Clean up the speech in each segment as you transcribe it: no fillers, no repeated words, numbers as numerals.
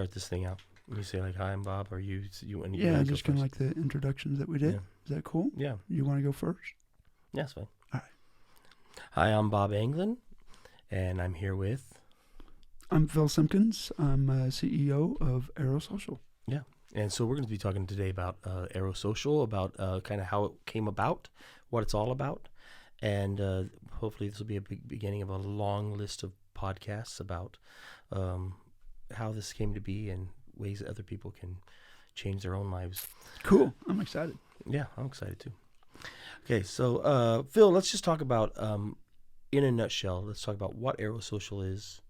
start this thing out? You say like, "Hi, I'm Bob," or you? Yeah, just kind of like the introductions that we did. Yeah. Is that cool? Yeah. You want to go first? Yeah, that's fine. All right. Hi, I'm Bob Anglin, and I'm here with. I'm Phil Simpkins. I'm CEO of Arro Social. Yeah, and so we're going to be talking today about Arro Social, about kind of how it came about, what it's all about, and hopefully this will be a big beginning of a long list of podcasts about how this came to be and ways that other people can change their own lives. Cool. I'm excited. Yeah, I'm excited too. Okay, so Phil, let's just talk about, in a nutshell, let's talk about what Arro Social is,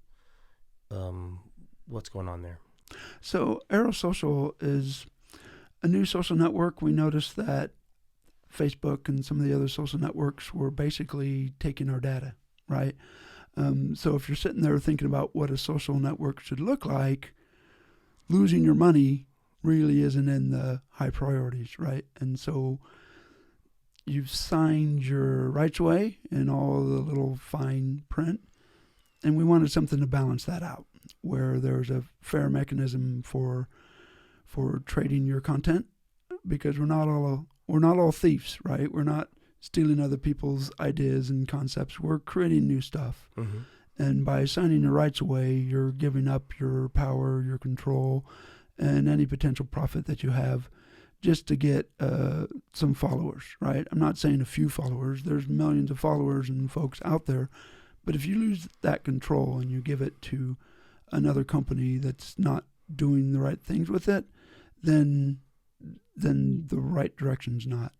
what's going on there. So Arro Social is a new social network. We noticed that Facebook and some of the other social networks were basically taking our data, right? So if you're sitting there thinking about what a social network should look like, losing your money really isn't in the high priorities, right? And so you've signed your rights away and all the little fine print, and we wanted something to balance that out, where there's a fair mechanism for trading your content, because we're not all thieves, right? We're not stealing other people's ideas and concepts. We're creating new stuff. Mm-hmm. And by signing your rights away, you're giving up your power, your control, and any potential profit that you have just to get some followers, right? I'm not saying a few followers. There's millions of followers and folks out there. But if you lose that control and you give it to another company that's not doing the right things with it, then the right direction's not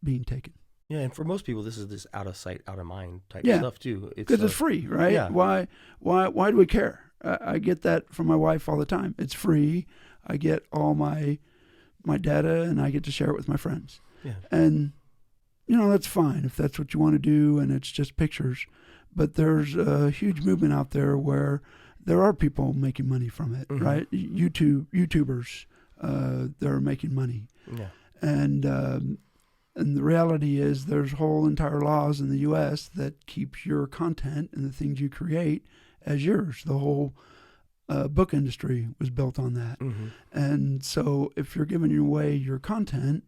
being taken. Yeah, and for most people, this is this out of sight, out of mind type stuff too. Because it's free, right? Yeah. Why do we care? I get that from my wife all the time. It's free. I get all my data, and I get to share it with my friends. Yeah. And, that's fine if that's what you want to do, and it's just pictures. But there's a huge movement out there where there are people making money from it, mm-hmm. right? YouTubers, they're making money. Yeah. And the reality is there's whole entire laws in the U.S. that keep your content and the things you create as yours. The whole book industry was built on that. Mm-hmm. And so if you're giving away your content,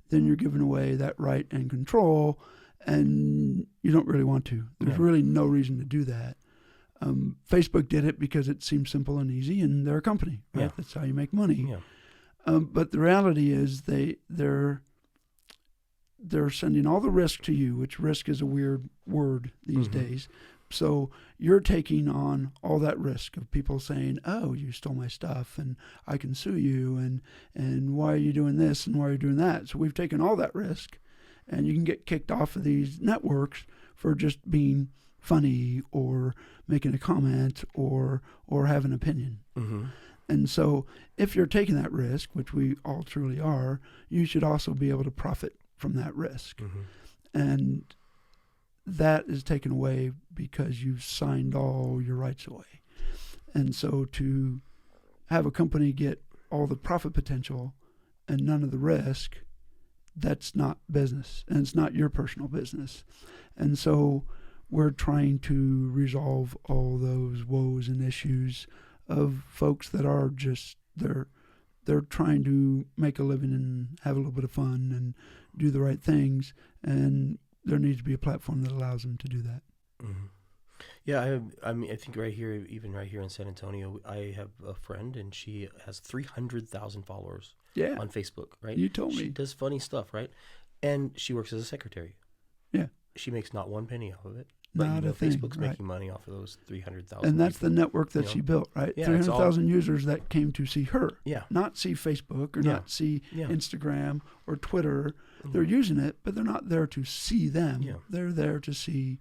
then you're giving away that right and control, and you don't really want to. There's really no reason to do that. Facebook did it because it seems simple and easy, and they're a company, right? Yeah. That's how you make money. Yeah. But the reality is they're sending all the risk to you, which risk is a weird word these mm-hmm. days. So you're taking on all that risk of people saying, "Oh, you stole my stuff, and I can sue you, and why are you doing this, and why are you doing that?" So we've taken all that risk, and you can get kicked off of these networks for just being funny or making a comment or have an opinion. Mm-hmm. And so if you're taking that risk, which we all truly are, you should also be able to profit from that risk. Mm-hmm. And that is taken away because you've signed all your rights away. And so to have a company get all the profit potential and none of the risk, that's not business, and it's not your personal business. And so we're trying to resolve all those woes and issues of folks that are just, they're trying to make a living and have a little bit of fun and do the right things, and there needs to be a platform that allows them to do that. Mm-hmm. Yeah, I mean, I think right here in San Antonio, I have a friend, and she has 300,000 followers on Facebook, right? You told me. She does funny stuff, right? And she works as a secretary. Yeah. She makes not one penny off of it. But Not a thing, Facebook's right. making money off of those 300,000 And that's people, the network that she built, right? Yeah, 300,000 users that came to see her. Yeah. Not see Facebook or not see Instagram or Twitter. Mm-hmm. They're using it, but they're not there to see them. Yeah. They're there to see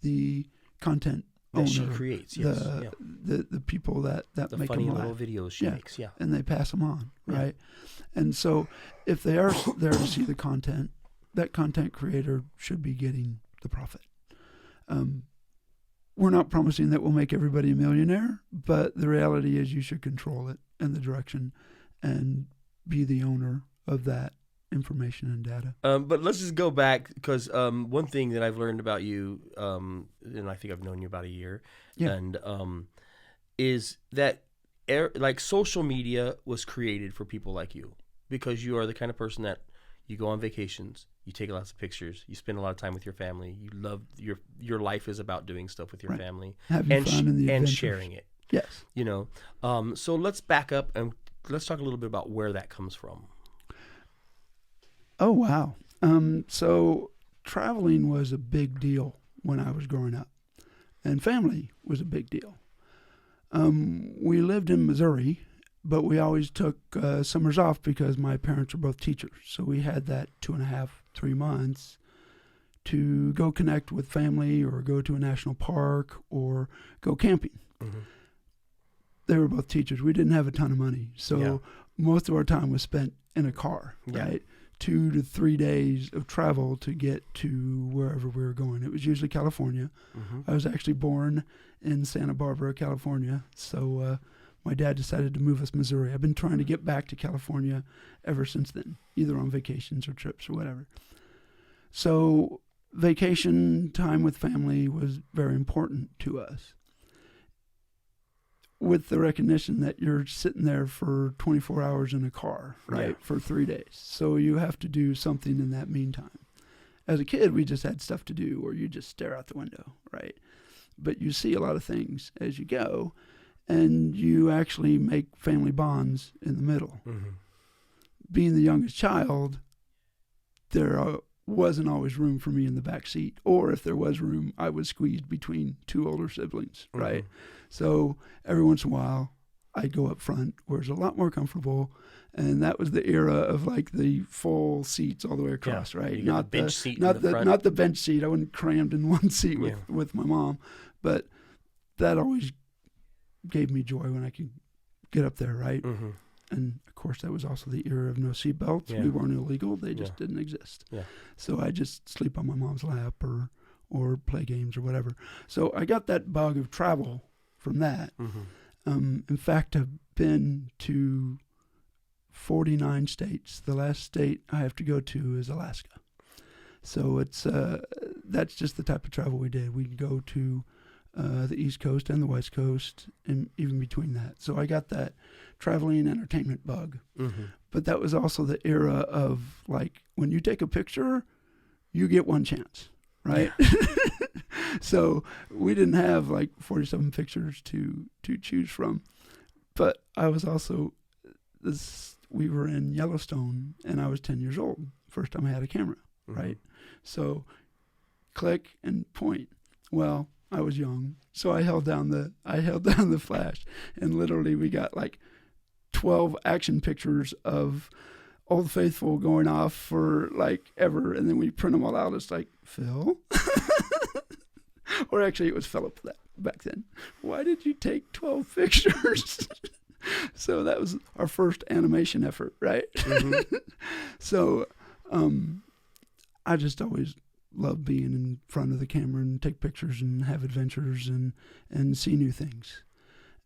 the content that owner. she creates, yes. The people that the make funny them little laugh. videos she makes, And they pass them on, right? And so if they are there to see the content, that content creator should be getting the profit. We're not promising that we'll make everybody a millionaire, but the reality is you should control it and the direction and be the owner of that information and data. But let's just go back, because one thing that I've learned about you, and I think I've known you about a year, and is that like social media was created for people like you, because you are the kind of person that you go on vacations, you take lots of pictures, you spend a lot of time with your family, you love your life is about doing stuff with your family Having fun in the and adventures. sharing it. Yes. You know, so let's back up and let's talk a little bit about where that comes from. Oh, wow. So traveling was a big deal when I was growing up, and family was a big deal. We lived in Missouri, but we always took summers off because my parents were both teachers. So we had that 2.5, 3 months to go connect with family or go to a national park or go camping. Mm-hmm. They were both teachers. We didn't have a ton of money. So most of our time was spent in a car, right? 2 to 3 days of travel to get to wherever we were going. It was usually California. Mm-hmm. I was actually born in Santa Barbara, California. So my dad decided to move us Missouri. I've been trying to get back to California ever since then, either on vacations or trips or whatever. So vacation time with family was very important to us, with the recognition that you're sitting there for 24 hours in a car, right, for 3 days. So you have to do something in that meantime. As a kid, we just had stuff to do, or you just stare out the window, right? But you see a lot of things as you go, and you actually make family bonds in the middle. Mm-hmm. Being the youngest child, there wasn't always room for me in the back seat, or if there was room, I was squeezed between 2 older siblings, right? Mm-hmm. So every once in a while, I'd go up front, where it's a lot more comfortable, and that was the era of like the full seats all the way across, right? Not the bench seat, not in the front. Not the bench seat. I wasn't crammed in one seat with my mom, but that always gave me joy when I could get up there, right? Mm-hmm. And of course, that was also the era of no seat belts. We weren't illegal; they just didn't exist. Yeah. So I just sleep on my mom's lap or play games or whatever. So I got that bug of travel from that. Mm-hmm. In fact, I've been to 49 states. The last state I have to go to is Alaska. So it's that's just the type of travel we did. We'd go to the East Coast and the West Coast, and even between that. So I got that traveling entertainment bug. Mm-hmm. But that was also the era of, like, when you take a picture, you get one chance, right? Yeah. So we didn't have like 47 pictures to choose from. But I was also, we were in Yellowstone, and I was 10 years old. First time I had a camera, right? So click and point. Well, I was young, so I held down the flash, and literally we got like 12 action pictures of Old Faithful going off for like ever, and then we print them all out. It's like, Phil, or actually it was Philip back then. Why did you take 12 pictures? So that was our first animation effort, right? Mm-hmm. So I just always love being in front of the camera and take pictures and have adventures and see new things.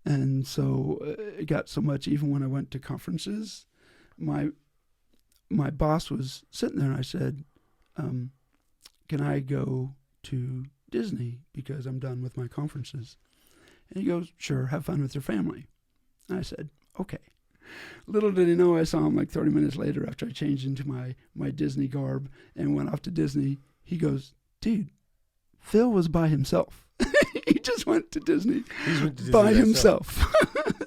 And so it got so much, even when I went to conferences, my boss was sitting there, and I said, can I go to Disney because I'm done with my conferences? And he goes, sure, have fun with your family. And I said, okay. Little did he know, I saw him like 30 minutes later after I changed into my Disney garb and went off to Disney. He goes, dude, Phil was by himself. He just went to Disney, by himself.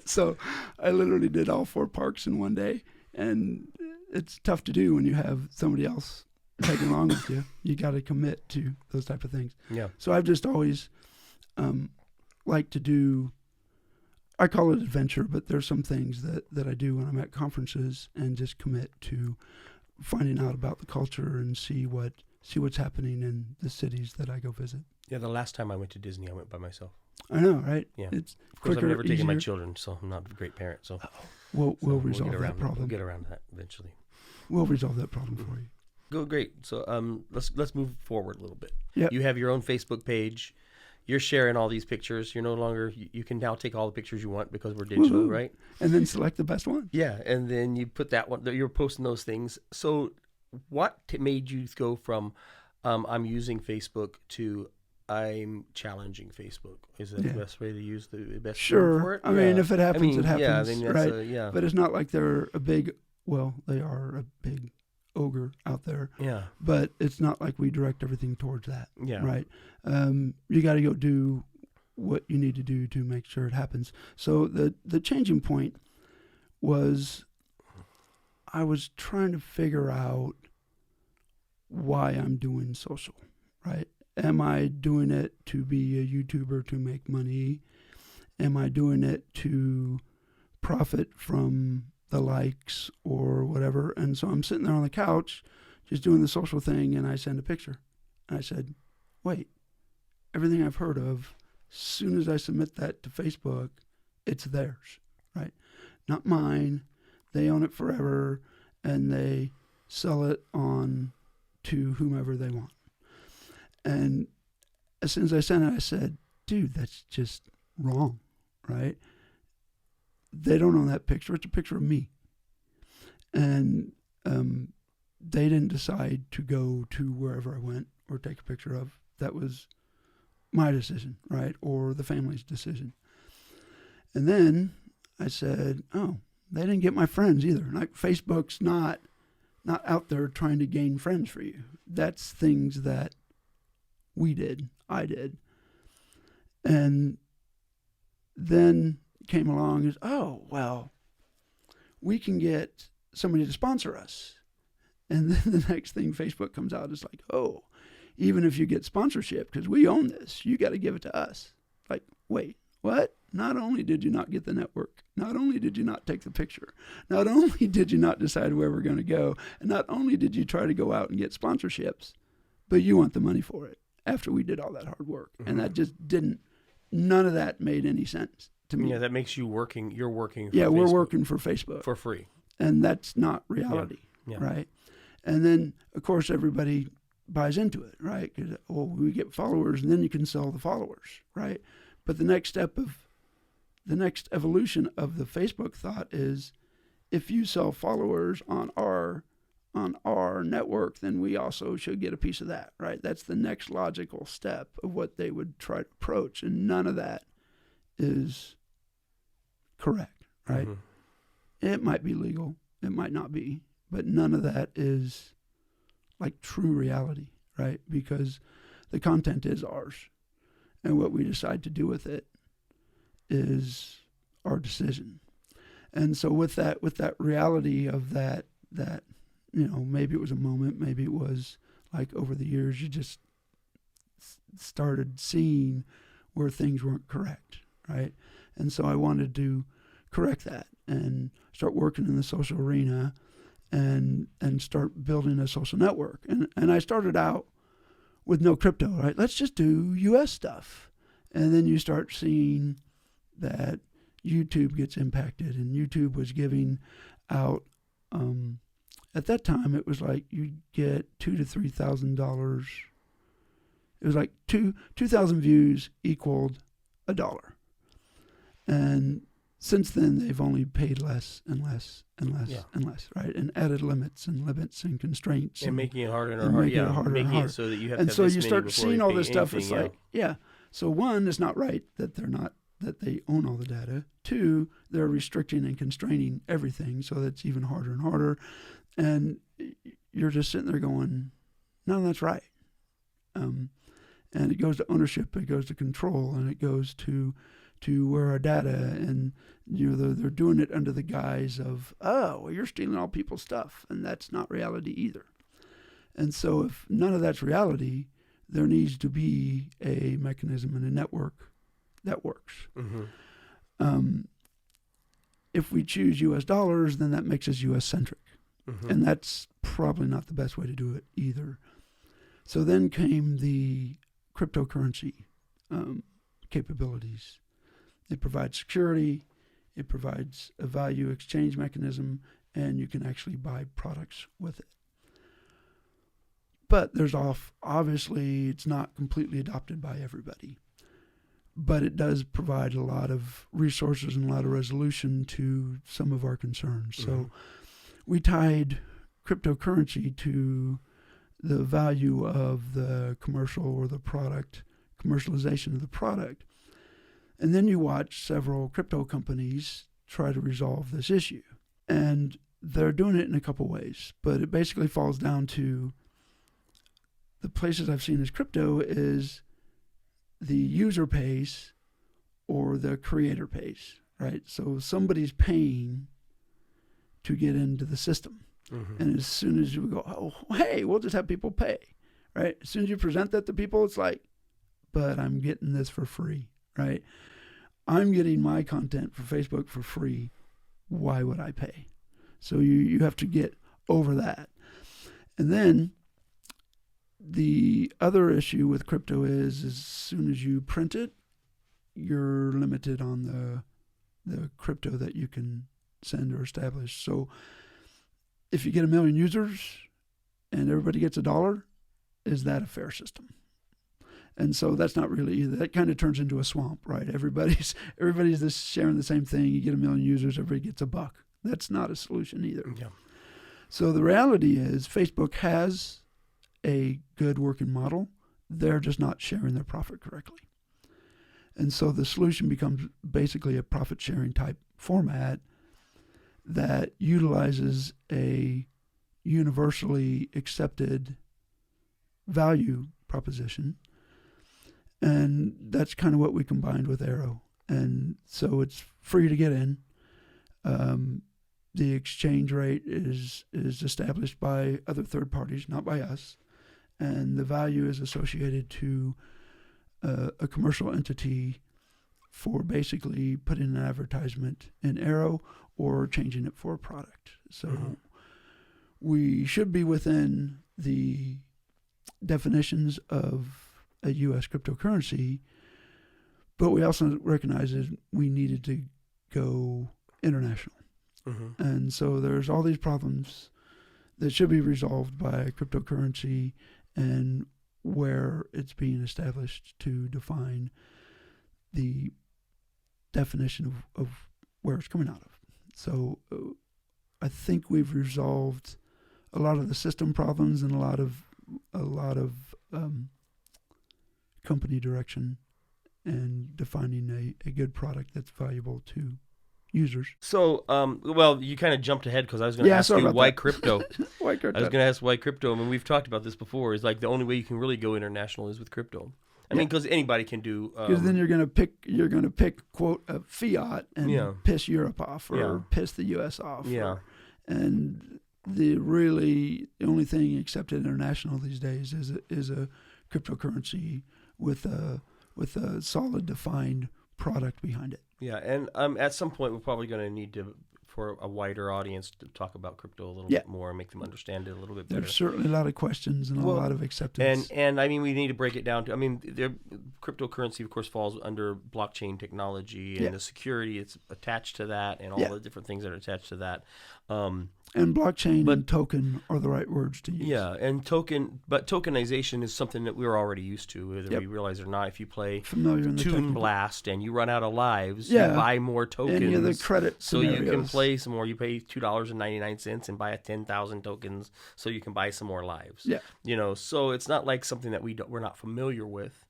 So I literally did all 4 parks in one day. And it's tough to do when you have somebody else tagging along with you. You got to commit to those type of things. Yeah. So I've just always liked to do, I call it adventure, but there's some things that I do when I'm at conferences and just commit to finding out about the culture and see what's happening in the cities that I go visit. Yeah, the last time I went to Disney, I went by myself. I know, right? Yeah. It's of course, quicker, I've never taken my easier. children, so I'm not a great parent. So we'll resolve that problem. We'll get around that eventually. We'll resolve that problem for you. Go great. So let's move forward a little bit. Yep. You have your own Facebook page. You're sharing all these pictures. You're no longer, you can now take all the pictures you want because we're digital, Woo-hoo. right? And then select the best one. Yeah, and then you put that one, you're posting those things. So what made you go from I'm using Facebook to I'm challenging Facebook. Is that Yeah. the best way to use the best Sure. term for it? I mean, if it happens, it happens, Yeah, I mean, that's right? yeah. But it's not like they're a big, well, they are a big ogre out there. Yeah. But it's not like we direct everything towards that, Yeah. right? You got to go do what you need to do to make sure it happens. So the changing point was I was trying to figure out why I'm doing social, right? Am I doing it to be a YouTuber to make money? Am I doing it to profit from the likes or whatever? And so I'm sitting there on the couch just doing the social thing, and I send a picture. And I said, wait, everything I've heard of, as soon as I submit that to Facebook, it's theirs, right? Not mine. They own it forever, and they sell it on to whomever they want. And as soon as I sent it, I said, dude, that's just wrong, right? They don't own that picture. It's a picture of me. And they didn't decide to go to wherever I went or take a picture of. That was my decision, right? Or the family's decision. And then I said, oh, they didn't get my friends either. Like, Facebook's not out there trying to gain friends for you. That's things that I did. And then came along as, oh, well, we can get somebody to sponsor us. And then the next thing Facebook comes out is like, oh, even if you get sponsorship, because we own this, you got to give it to us. Like, wait, what? Not only did you not get the network, not only did you not take the picture, not only did you not decide where we're going to go, and not only did you try to go out and get sponsorships, but you want the money for it after we did all that hard work. Mm-hmm. And that just none of that made any sense to me. Yeah, that makes you're working for Facebook. We're Facebook working for Facebook. For free. And that's not reality, right? And then, of course, everybody buys into it, right? Because, we get followers, and then you can sell the followers, right? But the next evolution of the Facebook thought is, if you sell followers on our network, then we also should get a piece of that, right? That's the next logical step of what they would try to approach, and none of that is correct, right? Mm-hmm. It might be legal, it might not be, but none of that is like true reality, right? Because the content is ours, and what we decide to do with it is our decision. And so with that reality of that, maybe it was a moment, maybe it was like over the years, you just started seeing where things weren't correct, right? And so I wanted to correct that and start working in the social arena and start building a social network. And I started out with no crypto, right? Let's just do US stuff. And then you start seeing that YouTube gets impacted, and YouTube was giving out, at that time it was like you'd get $2,000 to $3,000. It was like 2,000 views equaled $1. And since then they've only paid less and less and less and less, right? And added limits and constraints. And making it harder and harder. Making it harder making and harder. It so that you have and to so have you start seeing all this stuff. It's like, yeah. So one, it's not right that they own all the data. Two, they're restricting and constraining everything, so that's even harder and harder. And you're just sitting there going, no, that's right. And it goes to ownership, it goes to control, and it goes to where our data, and they're doing it under the guise of, you're stealing all people's stuff, and that's not reality either. And so if none of that's reality, there needs to be a mechanism and a network that works. Mm-hmm. If we choose US dollars, then that makes us US centric. Mm-hmm. And that's probably not the best way to do it either. So then came the cryptocurrency capabilities. It provides security, it provides a value exchange mechanism, and you can actually buy products with it. But obviously it's not completely adopted by everybody. But it does provide a lot of resources and a lot of resolution to some of our concerns. Mm-hmm. So we tied cryptocurrency to the value of the commercial or the product commercialization of the product. And then you watch several crypto companies try to resolve this issue. And they're doing it in a couple ways, but it basically falls down to the places I've seen as crypto is the user pays or the creator pays, right? So somebody's paying to get into the system. Mm-hmm. And as soon as you go, oh, hey, we'll just have people pay, right? As soon as you present that to people, it's like, but I'm getting this for free, right? I'm getting my content for Facebook for free. Why would I pay? So you have to get over that. And then the other issue with crypto is as soon as you print it, you're limited on the crypto that you can send or establish. So if you get 1 million users and everybody gets $1, is that a fair system? And so that's not really either. That kind of turns into a swamp, right? Everybody's just sharing the same thing. You get 1 million users, everybody gets $1. That's not a solution either. Yeah. So the reality is Facebook has a good working model. They're just not sharing their profit correctly. And so the solution becomes basically a profit sharing type format that utilizes a universally accepted value proposition. And that's kind of what we combined with Arro. And so it's free to get in. The exchange rate is established by other third parties, not by us. And the value is associated to a commercial entity for basically putting an advertisement in Arro or changing it for a product. So we should be within the definitions of a U.S. cryptocurrency, but we also recognize that we needed to go international. Mm-hmm. And so there's all these problems that should be resolved by cryptocurrency and where it's being established to define the definition of where it's coming out of. So I think we've resolved a lot of the system problems and a lot of company direction and defining a good product that's valuable to users. So, well, you kind of jumped ahead because I was going to ask you why crypto. Why crypto? I was going to ask why crypto. I mean, we've talked about this before. Is like the only way you can really go international is with crypto. I mean, because anybody can do. Because then you're going to pick quote a fiat and piss Europe off or piss the U.S. off. Yeah. And the only thing accepted international these days is a cryptocurrency with a solid defined product behind it. Yeah, and at some point we're probably going to need to, for a wider audience, to talk about crypto a little bit more and make them understand it a little bit better. There's certainly a lot of questions and a lot of acceptance. And I mean, we need to break it down to, I mean, cryptocurrency, of course, falls under blockchain technology and the security it's attached to that and all the different things that are attached to that. And blockchain and token are the right words to use. Yeah, and but tokenization is something that we're already used to, whether we realize it or not. If you play Toon Blast and you run out of lives, you buy more tokens. Any of the credit scenarios. So you can play some more. You pay $2.99 and buy 10,000 tokens so you can buy some more lives. Yeah. You know, so it's not like something that we're not familiar with.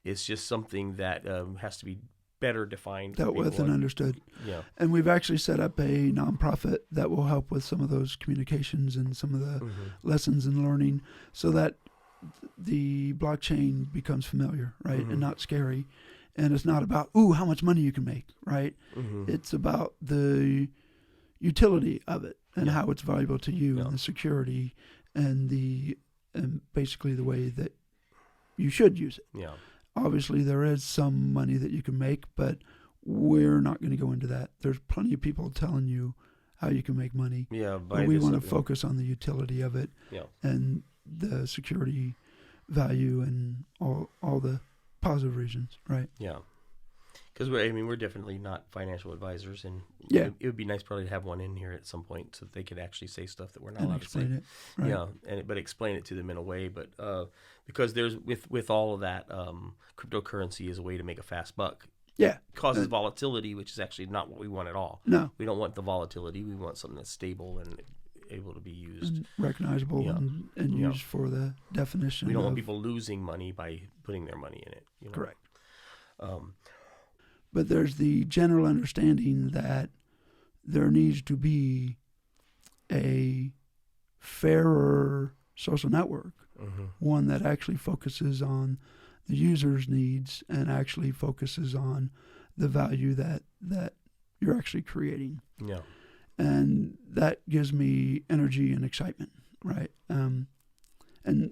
It's just something that has to be better defined, dealt with and understood. Yeah. And we've actually set up a nonprofit that will help with some of those communications and some of the lessons and learning so that the blockchain becomes familiar, right? And not scary. And it's not about, how much money you can make, right? It's about the utility of it and how it's valuable to you and the security and basically the way that you should use it. Yeah. Obviously, there is some money that you can make, but we're not going to go into that. There's plenty of people telling you how you can make money. Yeah, but we want to focus on the utility of it and the security value and all the positive reasons, right? Yeah. Because we're definitely not financial advisors, and it would be nice probably to have one in here at some point so that they could actually say stuff that we're not allowed to say. It, right. Yeah, but explain it to them in a way. But because there's with all of that, cryptocurrency is a way to make a fast buck. Yeah, it causes volatility, which is actually not what we want at all. No, we don't want the volatility. We want something that's stable and able to be used. And recognizable Yeah. and Yeah. used for the definition. We don't want of- people losing money by putting their money in it. You know? Correct. Um, But there's the general understanding that there needs to be a fairer social network, mhm. one that actually focuses on the user's needs and actually focuses on the value that you're actually creating. Yeah. And that gives me energy and excitement, right? And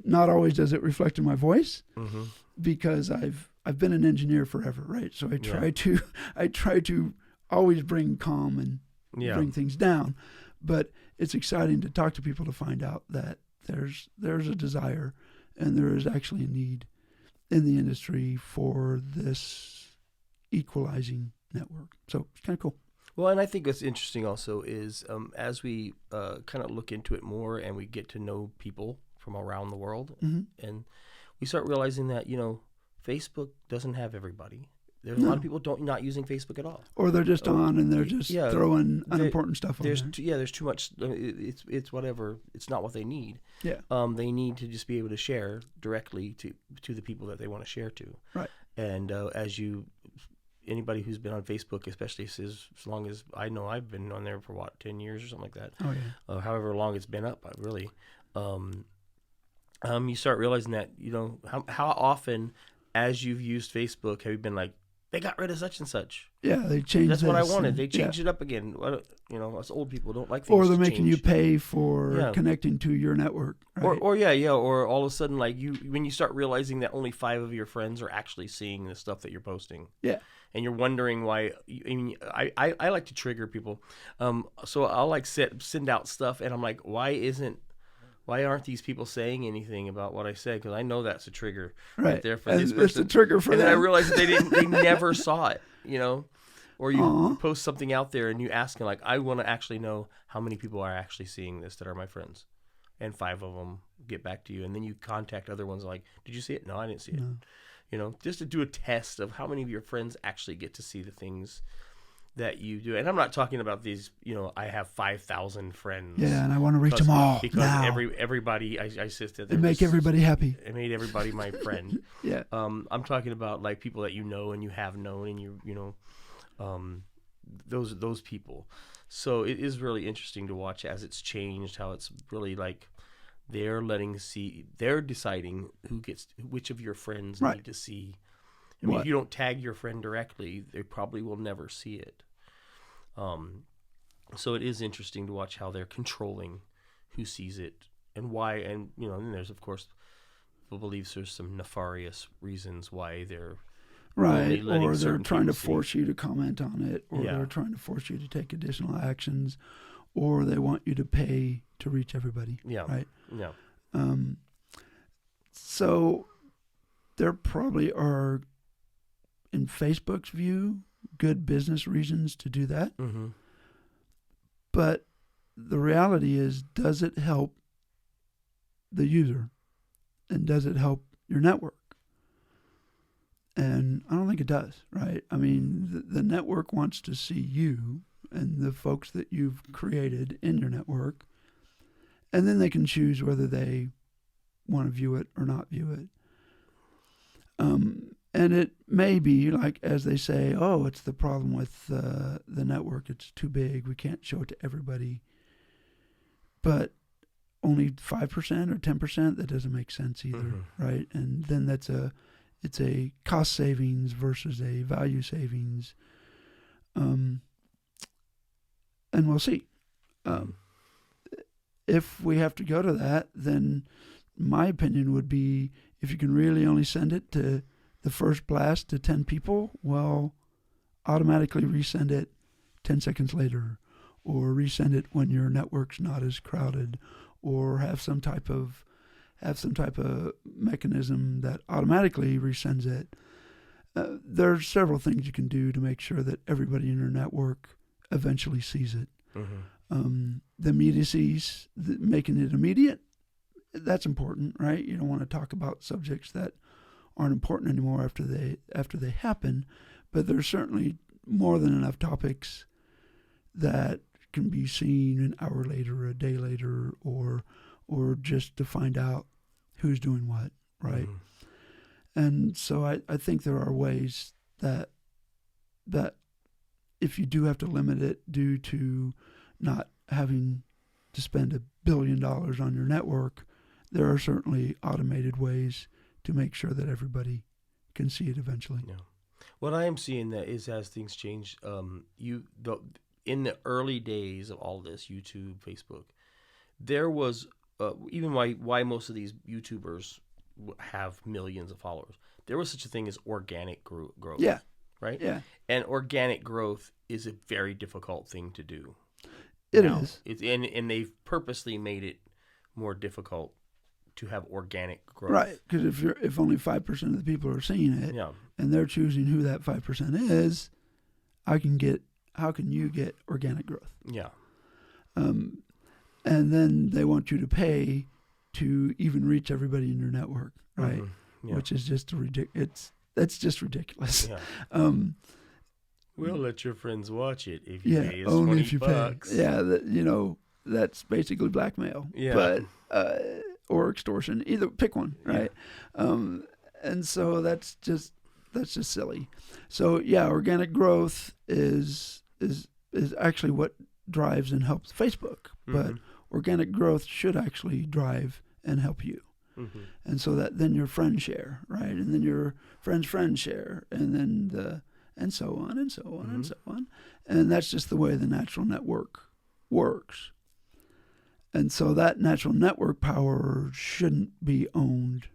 not always does it reflect in my voice, Mm-hmm. because I've been an engineer forever, right? So I try to always bring calm and Yeah. bring things down. But it's exciting to talk to people to find out that there's a desire and there is actually a need in the industry for this equalizing network. So it's kind of cool. Well, and I think what's interesting also is as we kind of look into it more and we get to know people from around the world, Mm-hmm. and we start realizing that, Facebook doesn't have everybody. There's a lot of people not using Facebook at all. Or they're just on and they're just yeah, throwing unimportant stuff on there. There's too much. It's whatever. It's not what they need. Yeah. They need to just be able to share directly to the people that they want to share to. Right. And anybody who's been on Facebook, especially as long as I know, I've been on there for 10 years or something like that. Oh yeah. However long it's been up, really. You start realizing that, how often, as you've used Facebook, have you been like, they got rid of such and such. Yeah, they changed. That's what I this wanted. and- They changed yeah. it up again. Us old people don't like things. Or they're to making you change. pay for Yeah. connecting to your network. Right? Or all of a sudden, like when you start realizing that only 5 of your friends are actually seeing the stuff that you're posting. Yeah. And you're wondering why. I like to trigger people, so I'll like send out stuff, and I'm like, why aren't these people saying anything about what I said? Because I know that's a trigger right there for this person. It's a trigger for and them. then I realized that they never saw it, Or you Aw. post something out there and you ask them, like, I want to actually know how many people are actually seeing this that are my friends. And 5 of them get back to you. And then you contact other ones like, did you see it? No, I didn't see it. Just to do a test of how many of your friends actually get to see the things that you do. And I'm not talking about these, I have 5,000 friends. Yeah, and I want to reach them all because now. everybody, I sit and make everybody happy. It made everybody my friend. Yeah. I'm talking about like people that you know and you have known and those people. So it is really interesting to watch as it's changed, how it's really like they're deciding which of your friends Right. need to see. I mean, if you don't tag your friend directly, they probably will never see it. So it is interesting to watch how they're controlling who sees it and why. And, then there's, of course, people believe there's some nefarious reasons why they're Right, letting or they're certain trying to people see. force you to comment on it, or Yeah. they're trying to force you to take additional actions, or they want you to pay to reach everybody. Yeah. Right. Yeah. So there probably are, in Facebook's view, good business reasons to do that. Mm-hmm. But the reality is, does it help the user? And does it help your network? And I don't think it does, right? I mean, the network wants to see you and the folks that you've created in your network, and then they can choose whether they want to view it or not view it. And it may be, like, as they say, oh, it's the problem with the network. It's too big. We can't show it to everybody. But only 5% or 10%, that doesn't make sense either, right? And then it's a cost savings versus a value savings. And we'll see. If we have to go to that, then my opinion would be, if you can really only send it to the first blast to 10 people, well, automatically resend it 10 seconds later, or resend it when your network's not as crowded, or have some type of mechanism that automatically resends it. There's several things you can do to make sure that everybody in your network eventually sees it. The immediacies, making it immediate, that's important, right? You don't want to talk about subjects that aren't important anymore after they happen, but there's certainly more than enough topics that can be seen an hour later, a day later, or just to find out who's doing what, right? And so I think there are ways that if you do have to limit it due to not having to spend $1 billion on your network, there are certainly automated ways to make sure that everybody can see it eventually. Yeah. What I am seeing that is as things change, in the early days of all this, YouTube, Facebook, there was even why most of these YouTubers have millions of followers. There was such a thing as organic growth. Yeah. Right? Yeah. And organic growth is a very difficult thing to do. It is. And they've purposely made it more difficult to have organic growth. Right, because if only 5% of the people are seeing it, and they're choosing who that 5% is, how can you get organic growth? Yeah. And then they want you to pay to even reach everybody in your network, right? Yeah. Which is just that's just ridiculous. Yeah. We'll let your friends watch it if you pay us only $20. if you pay. Yeah, that's basically blackmail. Yeah. But or extortion, either pick one, right? Yeah. And so that's just silly. So yeah, organic growth is actually what drives and helps Facebook, but organic growth should actually drive and help you. And so that then your friends share, right? And then your friends share, and then and so on and so on and so on. And that's just the way the natural network works. And so that natural network power shouldn't be owned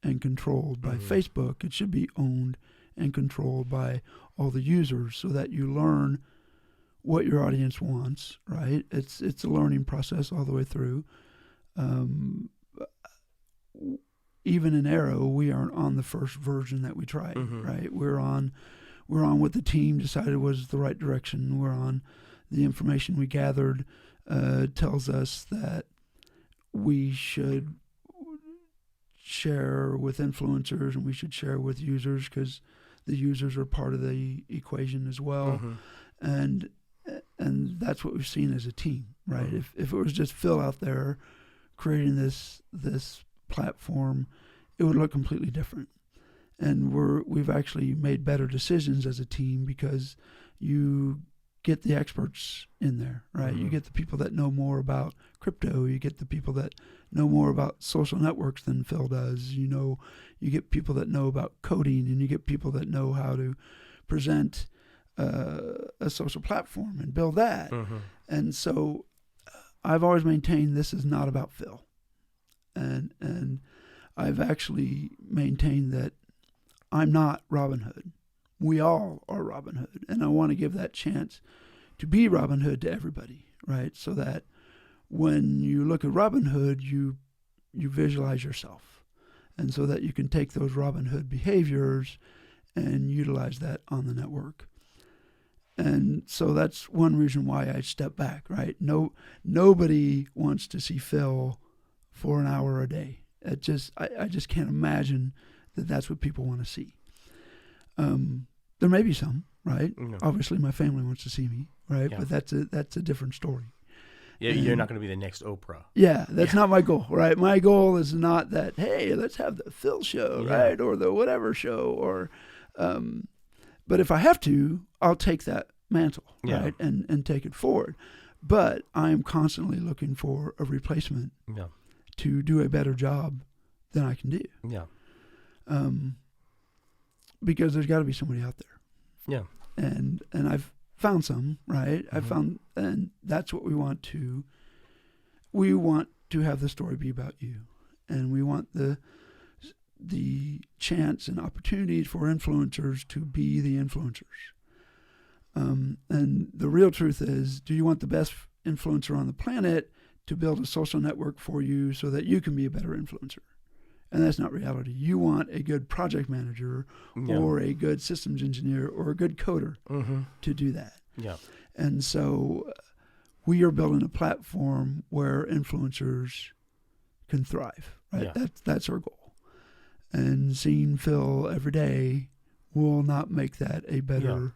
and controlled by Facebook. It should be owned and controlled by all the users, so that you learn what your audience wants, right? It's a learning process all the way through. Even in Arro, we aren't on the first version that we tried, right? We're on what the team decided was the right direction. We're on the information we gathered tells us that we should share with influencers and we should share with users, because the users are part of the equation as well. And that's what we've seen as a team, right? If it was just Phil out there creating this platform, it would look completely different. And we've actually made better decisions as a team, because you get the experts in there, right? You get the people that know more about crypto. You get the people that know more about social networks than Phil does. You get people that know about coding, and you get people that know how to present a social platform and build that. And so I've always maintained this is not about Phil. And I've actually maintained that I'm not Robinhood. We all are Robinhood. And I want to give that chance to be Robinhood to everybody, right? So that when you look at Robinhood, you visualize yourself. And so that you can take those Robinhood behaviors and utilize that on the network. And so that's one reason why I step back, right? Nobody wants to see Phil for an hour a day. I just can't imagine that that's what people want to see. There may be some, right? Obviously, my family wants to see me, right? Yeah. But that's a different story. Yeah, you're not going to be the next Oprah. Yeah, that's not my goal, right? My goal is not that, hey, let's have the Phil show, right? Or the whatever show, or but if I have to, I'll take that mantle, right? And take it forward. But I'm constantly looking for a replacement to do a better job than I can do. Yeah. Because there's got to be somebody out there. Yeah. And I've found some, right? And that's what we want to have the story be about you. And we want the chance and opportunities for influencers to be the influencers. And the real truth is, do you want the best influencer on the planet to build a social network for you so that you can be a better influencer? And that's not reality. You want a good project manager or a good systems engineer or a good coder to do that. Yeah. And so we are building a platform where influencers can thrive, right? Yeah. That's our goal. And seeing Phil every day will not make that a better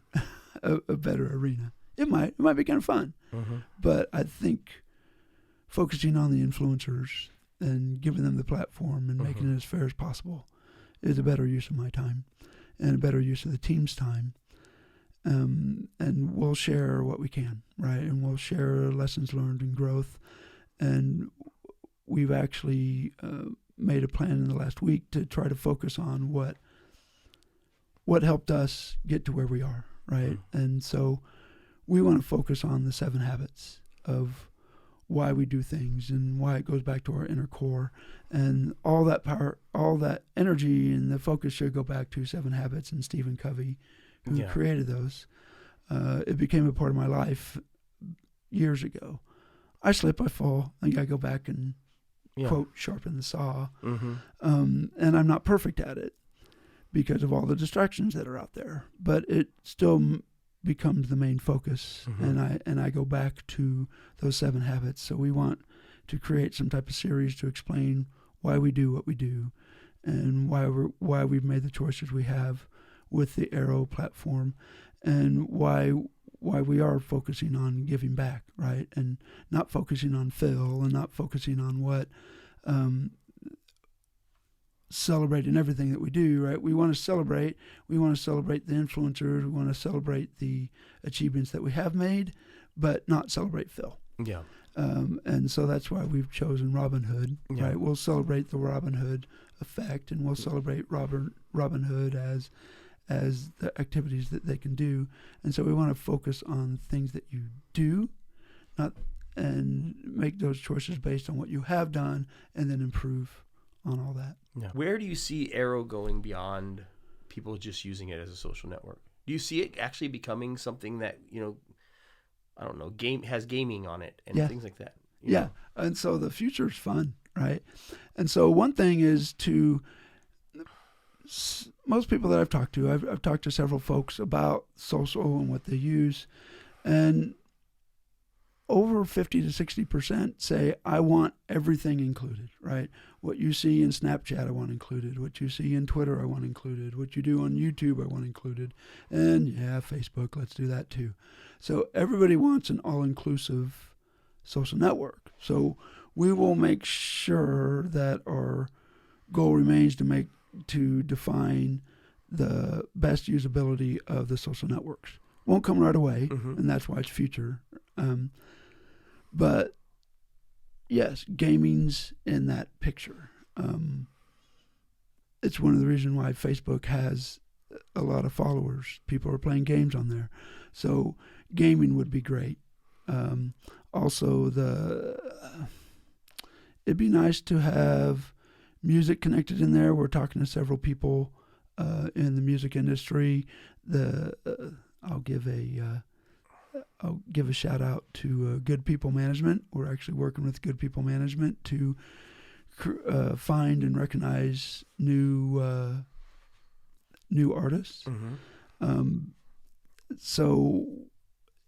a better arena. It might be kind of fun. Mm-hmm. But I think focusing on the influencers and giving them the platform and making it as fair as possible is a better use of my time and a better use of the team's time. And we'll share what we can, right? And we'll share lessons learned and growth. And we've actually made a plan in the last week to try to focus on what helped us get to where we are, right? And so we want to focus on the 7 habits of why we do things and why it goes back to our inner core, and all that power, all that energy and the focus should go back to 7 habits and Stephen Covey, who created those. It became a part of my life years ago. I slip, I fall. I gotta go back and quote, sharpen the saw. And I'm not perfect at it because of all the distractions that are out there, but it still becomes the main focus. And I go back to those 7 habits. So we want to create some type of series to explain why we do what we do and why we've made the choices we have with the Arro platform, and why we are focusing on giving back, right? And not focusing on Phil and not focusing on what celebrating everything that we do, right? We want to celebrate the influencers, we want to celebrate the achievements that we have made, but not celebrate Phil. Yeah. And so that's why we've chosen Robinhood, right? We'll celebrate the Robinhood effect, and we'll celebrate Robinhood as the activities that they can do. And so we want to focus on things that you do, and make those choices based on what you have done, and then improve on all that. Yeah. Where do you see Arro going beyond people just using it as a social network? Do you see it actually becoming something that, I don't know, has gaming on it and things like that? You know? And so the future is fun, right? And so one thing is most people that I've talked to, I've talked to several folks about social and what they use, and over 50 to 60% say, I want everything included, right? What you see in Snapchat, I want included. What you see in Twitter, I want included. What you do on YouTube, I want included. And Facebook, let's do that too. So everybody wants an all-inclusive social network. So we will make sure that our goal remains to define the best usability of the social networks. Won't come right away, and that's why it's future. But yes, gaming's in that picture. It's one of the reasons why Facebook has a lot of followers. People are playing games on there. So gaming would be great. Also, it'd be nice to have music connected in there. We're talking to several people in the music industry. I'll give a shout out to Good People Management. We're actually working with Good People Management to find and recognize new artists. So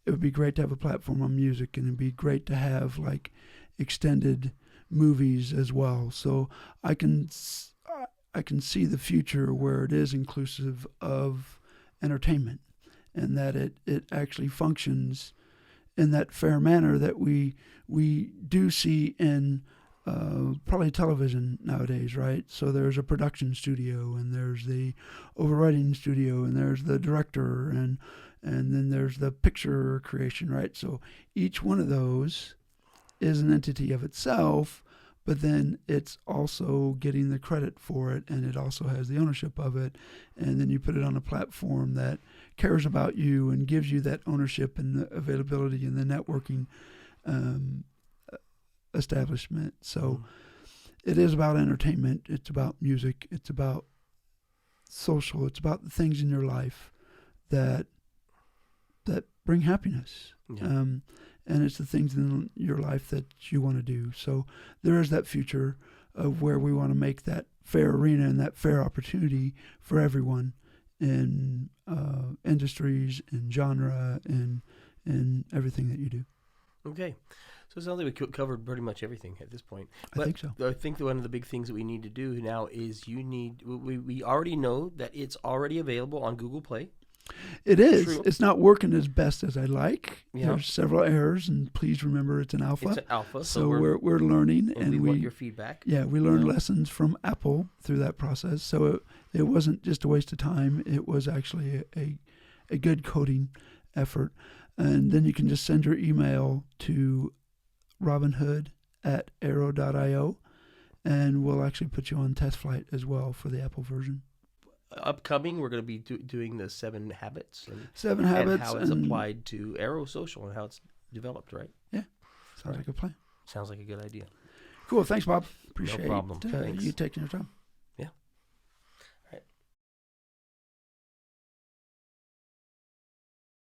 it would be great to have a platform on music, and it'd be great to have like extended movies as well. So I can see the future where it is inclusive of entertainment, and that it actually functions in that fair manner that we do see in probably television nowadays, right? So there's a production studio, and there's the overwriting studio, and there's the director, and then there's the picture creation, right? So each one of those is an entity of itself, but then it's also getting the credit for it, and it also has the ownership of it. And then you put it on a platform that cares about you and gives you that ownership and the availability and the networking establishment. So it is about entertainment. It's about music. It's about social. It's about the things in your life that bring happiness. Yeah. And it's the things in your life that you want to do. So there is that future of where we want to make that fair arena and that fair opportunity for everyone in industries and genre and everything that you do. Okay. So it sounds like we covered pretty much everything at this point. But I think so. I think one of the big things that we need to do now is we already know that it's already available on Google Play. It is. True. It's not working as best as I like. Yeah. There's several errors, and please remember it's an alpha. It's an alpha, So we're learning, and we want your feedback. Yeah, we learned lessons from Apple through that process. So it wasn't just a waste of time. It was actually a good coding effort. And then you can just send your email to Robinhood@arro.io, and we'll actually put you on test flight as well for the Apple version. Upcoming, we're going to be doing the 7 habits. Seven habits. And how it's applied to Arro Social and how it's developed, right? Yeah. Sounds like a plan. Sounds like a good idea. Cool. Thanks, Bob. Appreciate problem. you taking your time.